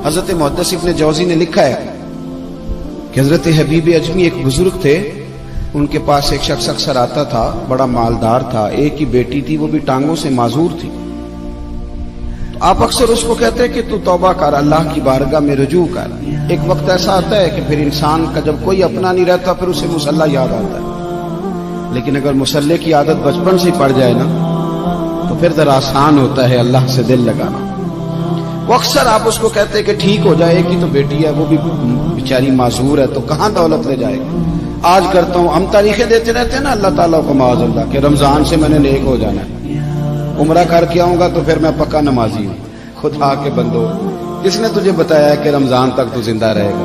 حضرت محدث ابن جوزی نے لکھا ہے کہ حضرت حبیب اجمی ایک بزرگ تھے، ان کے پاس ایک شخص اکثر آتا تھا، بڑا مالدار تھا، ایک ہی بیٹی تھی، وہ بھی ٹانگوں سے معذور تھی۔ تو آپ اکثر اس کو کہتے ہیں کہ تو توبہ کر، اللہ کی بارگاہ میں رجوع کر۔ ایک وقت ایسا آتا ہے کہ پھر انسان کا جب کوئی اپنا نہیں رہتا پھر اسے مصلی یاد آتا ہے، لیکن اگر مصلی کی عادت بچپن سے پڑ جائے نا تو پھر ذرا آسان ہوتا ہے اللہ سے دل لگانا۔ وہ اکثر آپ اس کو کہتے ہیں کہ ٹھیک ہو جائے گی، تو بیٹی ہے وہ بھی بیچاری معذور ہے، تو کہاں دولت لے جائے گی۔ آج کرتا ہوں، ہم تاریخیں دیتے رہتے ہیں نا اللہ تعالیٰ کو معاذ اللہ کہ رمضان سے میں نے نیک ہو جانا ہے، عمرہ کر کے آؤں گا تو پھر میں پکا نمازی ہوں۔ خدا کے بندو، کس نے تجھے بتایا ہے کہ رمضان تک تو زندہ رہے گا؟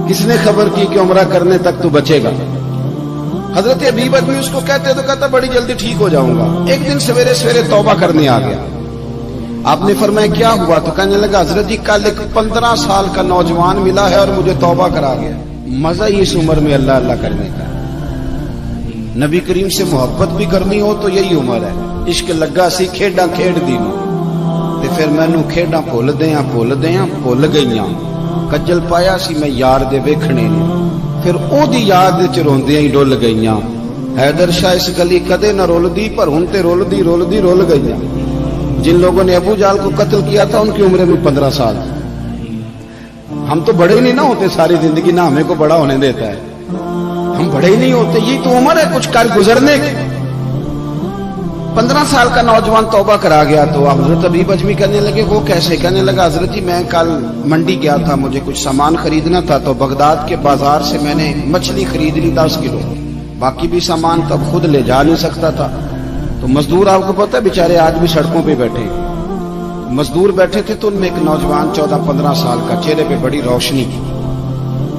کس نے خبر کی کہ عمرہ کرنے تک تو بچے گا؟ حضرت حبیب اجمی اس کو کہتے تو کہتا بڑی جلدی ٹھیک ہو جاؤں گا۔ ایک دن سویرے سویرے توبہ کرنے آ گیا۔ آپ نے فرمایا کیا ہوا؟ تو کہنے لگا حضرت جی کل ایک 15 سال کا نوجوان ملا ہے اور مجھے توبہ کرا گیا۔ مزہ ہی اس عمر میں اللہ اللہ کرنے کا، نبی کریم سے محبت بھی کرنی ہو تو یہی عمر ہے۔ عشق لگا سی کھیڈاں کھیڈ دی تے پھر مینوں کھیڈاں بھول بھول گئیاں، کجل پایا سی میں یار دے ویکھنے نے، پھر او دی یاد وچ روندیاں ہی ڈل گئیاں۔ حیدر شاہ اس گلی کدے نہ رولدی پر ہن تے رولدی رول گئیاں۔ جن لوگوں نے ابو جال کو قتل کیا تھا ان کی عمریں بھی 15 سال۔ ہم تو بڑے ہی نہیں نہ ہوتے ساری زندگی، نہ ہمیں کو بڑا ہونے دیتا ہے، ہم بڑے ہی نہیں ہوتے، یہ تو عمر ہے کچھ کر گزرنے کی۔ 15 سال کا نوجوان توبہ کرا گیا تو حضرت حبیب اجمی کہنے لگے وہ کیسے؟ کہنے لگا حضرت جی میں کل منڈی گیا تھا، مجھے کچھ سامان خریدنا تھا، تو بغداد کے بازار سے میں نے مچھلی خرید لی 10 کلو، باقی بھی سامان تب خود لے جا نہیں سکتا تھا۔ تو مزدور آپ کو پتہ ہے بیچارے آج بھی سڑکوں پہ بیٹھے، مزدور بیٹھے تھے تو ان میں ایک نوجوان 14-15 سال کا، چہرے پہ بڑی روشنی۔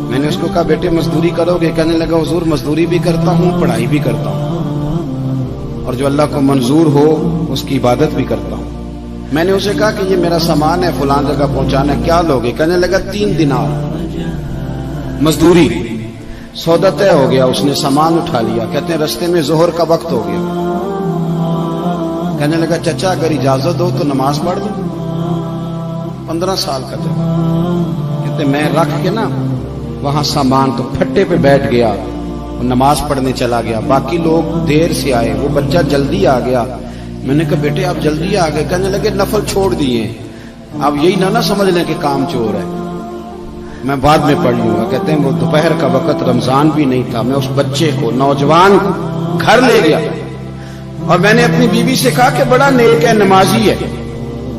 میں نے اس کو کہا بیٹے مزدوری کرو گے؟ کہنے لگا حضور مزدوری بھی کرتا ہوں، پڑھائی بھی کرتا ہوں، اور جو اللہ کو منظور ہو اس کی عبادت بھی کرتا ہوں۔ میں نے اسے کہا کہ یہ میرا سامان ہے فلان جگہ پہنچانا ہے، کیا لوگے؟ کہنے لگا 3 دینار مزدوری۔ سودا طے ہو گیا، اس نے سامان اٹھا لیا۔ کہتے ہیں رستے میں ظہر کا وقت ہو گیا، کہنے لگا چچا اگر اجازت ہو تو نماز پڑھ دو۔ 15 سال کا تھا۔ کہتے میں رکھ کے نا وہاں سامان تو پھٹے پہ بیٹھ گیا، نماز پڑھنے چلا گیا۔ باقی لوگ دیر سے آئے، وہ بچہ جلدی آ گیا۔ میں نے کہا بیٹے آپ جلدی آ گئے؟ کہنے لگے نفل چھوڑ دیے، آپ یہی نہ سمجھ لیں کہ کام چور ہے، میں بعد میں پڑھ لوں گا۔ کہتے ہیں وہ دوپہر کا وقت، رمضان بھی نہیں تھا، میں اس بچے کو نوجوان گھر لے گیا اور میں نے اپنی بیوی سے کہا کہ بڑا نیک ہے، نمازی ہے،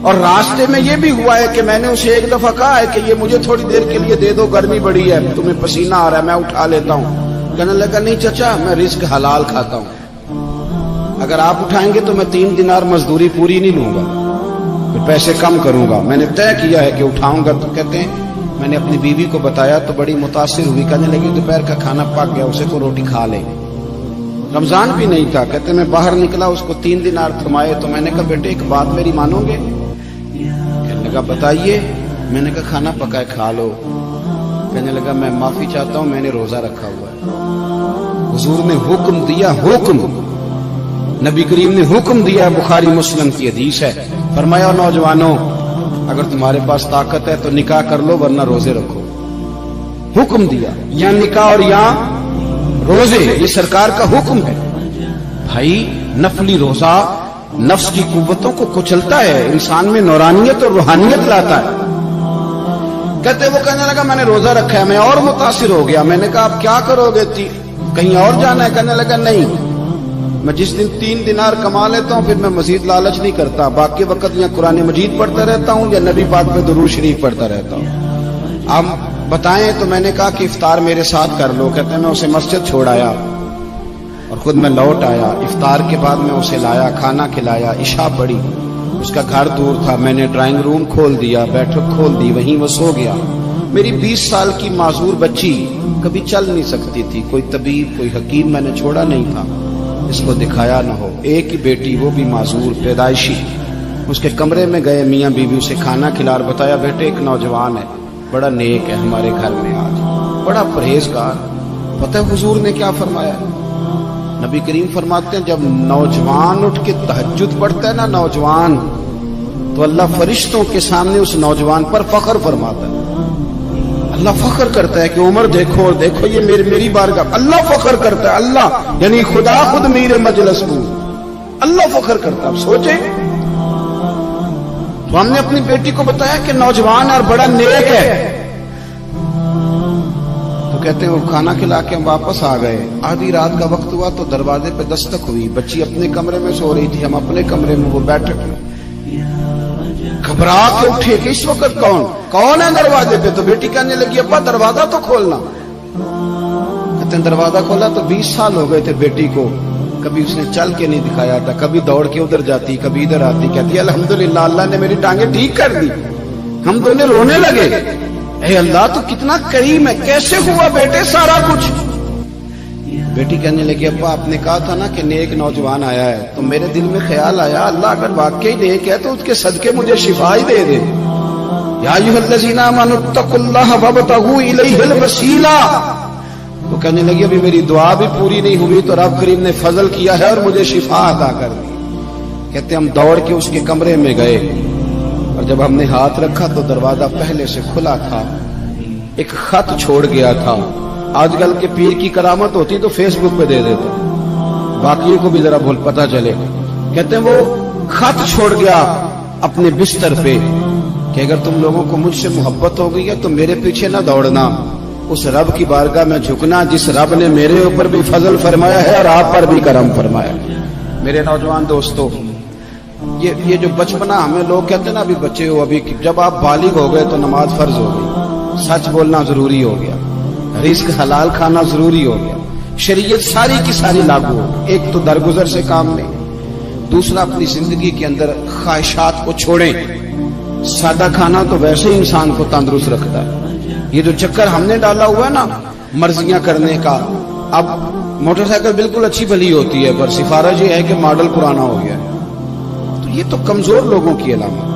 اور راستے میں یہ بھی ہوا ہے کہ میں نے اسے ایک دفعہ کہا ہے کہ یہ مجھے تھوڑی دیر کے لیے دے دو، گرمی بڑی ہے، تمہیں پسینہ آ رہا ہے، میں اٹھا لیتا ہوں۔ کہنے لگا نہیں چچا میں رزق حلال کھاتا ہوں، اگر آپ اٹھائیں گے تو میں 3 دینار مزدوری پوری نہیں لوں گا، پھر پیسے کم کروں گا، میں نے طے کیا ہے کہ اٹھاؤں گا۔ تو کہتے ہیں میں نے اپنی بیوی کو بتایا تو بڑی متاثر ہوئی، کہنے لگی دوپہر کا کھانا پک گیا، اسے کو روٹی کھا لے، رمضان بھی نہیں تھا۔ کہتے میں باہر نکلا، اس کو 3 دینار تھمائے، تو میں نے کہا بیٹے ایک بات میری مانو گے؟ کہنے لگا بتائیے۔ میں نے کہا کھانا پکائے کھا لو۔ کہنے لگا میں معافی چاہتا ہوں، میں نے روزہ رکھا ہوا ہے۔ حضور نے حکم دیا، حکم نبی کریم نے حکم دیا، بخاری مسلم کی حدیث ہے، فرمایا نوجوانوں اگر تمہارے پاس طاقت ہے تو نکاح کر لو ورنہ روزے رکھو۔ حکم دیا، یا نکاح اور یا روزے، یہ سرکار کا حکم ہے۔ بھائی نفلی روزہ نفس کی قوتوں کو کچلتا ہے، انسان میں نورانیت اور روحانیت لاتا ہے۔ کہتے وہ کہنے لگا میں نے روزہ رکھا ہے، میں اور متاثر ہو گیا۔ میں نے کہا آپ کیا کرو گے؟ کہیں اور جانا ہے؟ کہنے لگا نہیں، میں جس دن 3 دینار کما لیتا ہوں پھر میں مزید لالچ نہیں کرتا، باقی وقت یا قرآن مجید پڑھتا رہتا ہوں یا نبی پاک پہ درود شریف پڑھتا رہتا ہوں۔ آپ بتائیں تو میں نے کہا کہ افطار میرے ساتھ کر لو۔ کہتے ہیں میں اسے مسجد چھوڑ آیا اور خود میں لوٹ آیا۔ افطار کے بعد میں اسے لایا، کھانا کھلایا، عشاء پڑھی۔ اس کا گھر دور تھا، میں نے ڈرائنگ روم کھول دیا، بیٹھک کھول دی، وہیں وہ سو گیا۔ میری 20 سال کی معذور بچی کبھی چل نہیں سکتی تھی، کوئی طبیب کوئی حکیم میں نے چھوڑا نہیں تھا اس کو دکھایا نہ ہو۔ ایک ہی بیٹی، وہ بھی معذور پیدائشی۔ اس کے کمرے میں گئے، میاں بیوی اسے کھانا کھلا اور بتایا بیٹے ایک نوجوان ہے، بڑا نیک ہے، ہمارے گھر میں آج بڑا پرہیزگار۔ پتہ ہے حضور نے کیا فرمایا؟ نبی کریم فرماتے ہیں جب نوجوان اٹھ کے تہجد پڑھتا ہے نا، نوجوان تو اللہ فرشتوں کے سامنے اس نوجوان پر فخر فرماتا ہے. اللہ فخر کرتا ہے کہ عمر دیکھو اور دیکھو یہ میری بارگاہ. اللہ فخر کرتا ہے, اللہ یعنی خدا خود میرے مجلس کو اللہ فخر کرتا ہے. اب سوچیں, تو ہم نے اپنی بیٹی کو بتایا کہ نوجوان اور بڑا نیک ہے, تو کہتے ہیں وہ کھانا کھلا کے ہم واپس آ گئے. آدھی رات کا وقت ہوا تو دروازے پہ دستک ہوئی. بچی اپنے کمرے میں سو رہی تھی, ہم اپنے کمرے میں, وہ بیٹھے. گھبرا کے اٹھے کہ اس وقت کون ہے دروازے پہ؟ تو بیٹی کہنے لگی ابا دروازہ تو کھولنا. کہتے ہیں دروازہ کھولا تو 20 سال ہو گئے تھے بیٹی کو, کبھی اس نے چل کے نہیں دکھایا تھا, کبھی دوڑ کے ادھر جاتی کبھی ادھر آتی. کہتی الحمدللہ اللہ نے میری ٹانگیں ٹھیک کر دی. ہم دونوں رونے لگے, اے اللہ تو کتنا کریم ہے, کیسے ہوا بیٹے سارا کچھ؟ بیٹی کہنے لگی ابا آپ نے کہا تھا نا کہ نیک نوجوان آیا ہے, تو میرے دل میں خیال آیا اللہ اگر واقعی نیک ہے تو اس کے صدقے مجھے شفا ہی دے دے. یا ایھا الذین آمنوا اتقوا اللہ وابتغوا الیہ الوسیلہ. تو کہنے لگی ابھی میری دعا بھی پوری نہیں ہوئی تو رب کریم نے فضل کیا ہے اور مجھے شفا عطا کر دی. کہتے ہم دوڑ کے اس کے کمرے میں گئے, اور جب ہم نے ہاتھ رکھا تو دروازہ پہلے سے کھلا تھا. ایک خط چھوڑ گیا تھا. آج کل کے پیر کی کرامت ہوتی تو فیس بک پہ دے دیتے, باقیوں کو بھی ذرا بھول پتہ چلے. کہتے ہیں وہ خط چھوڑ گیا اپنے بستر پہ کہ اگر تم لوگوں کو مجھ سے محبت ہو گئی ہے تو میرے پیچھے نہ دوڑنا, اس رب کی بارگاہ میں جھکنا جس رب نے میرے اوپر بھی فضل فرمایا ہے اور آپ پر بھی کرم فرمایا. میرے نوجوان دوستو, یہ جو بچپنا ہمیں لوگ کہتے ہیں نا ابھی بچے ہو, ابھی جب آپ بالغ ہو گئے تو نماز فرض ہو گئی, سچ بولنا ضروری ہو گیا, رزق حلال کھانا ضروری ہو گیا, شریعت ساری کی ساری لاگو ہو. ایک تو درگزر سے کام لیں, دوسرا اپنی زندگی کے اندر خواہشات کو چھوڑیں. سادہ کھانا تو ویسے ہی انسان کو تندرست رکھتا ہے. یہ جو چکر ہم نے ڈالا ہوا ہے نا مرضیاں کرنے کا, اب موٹر سائیکل بالکل اچھی بھلی ہوتی ہے پر سفارش یہ ہے کہ ماڈل پرانا ہو گیا ہے, تو یہ تو کمزور لوگوں کی علامت.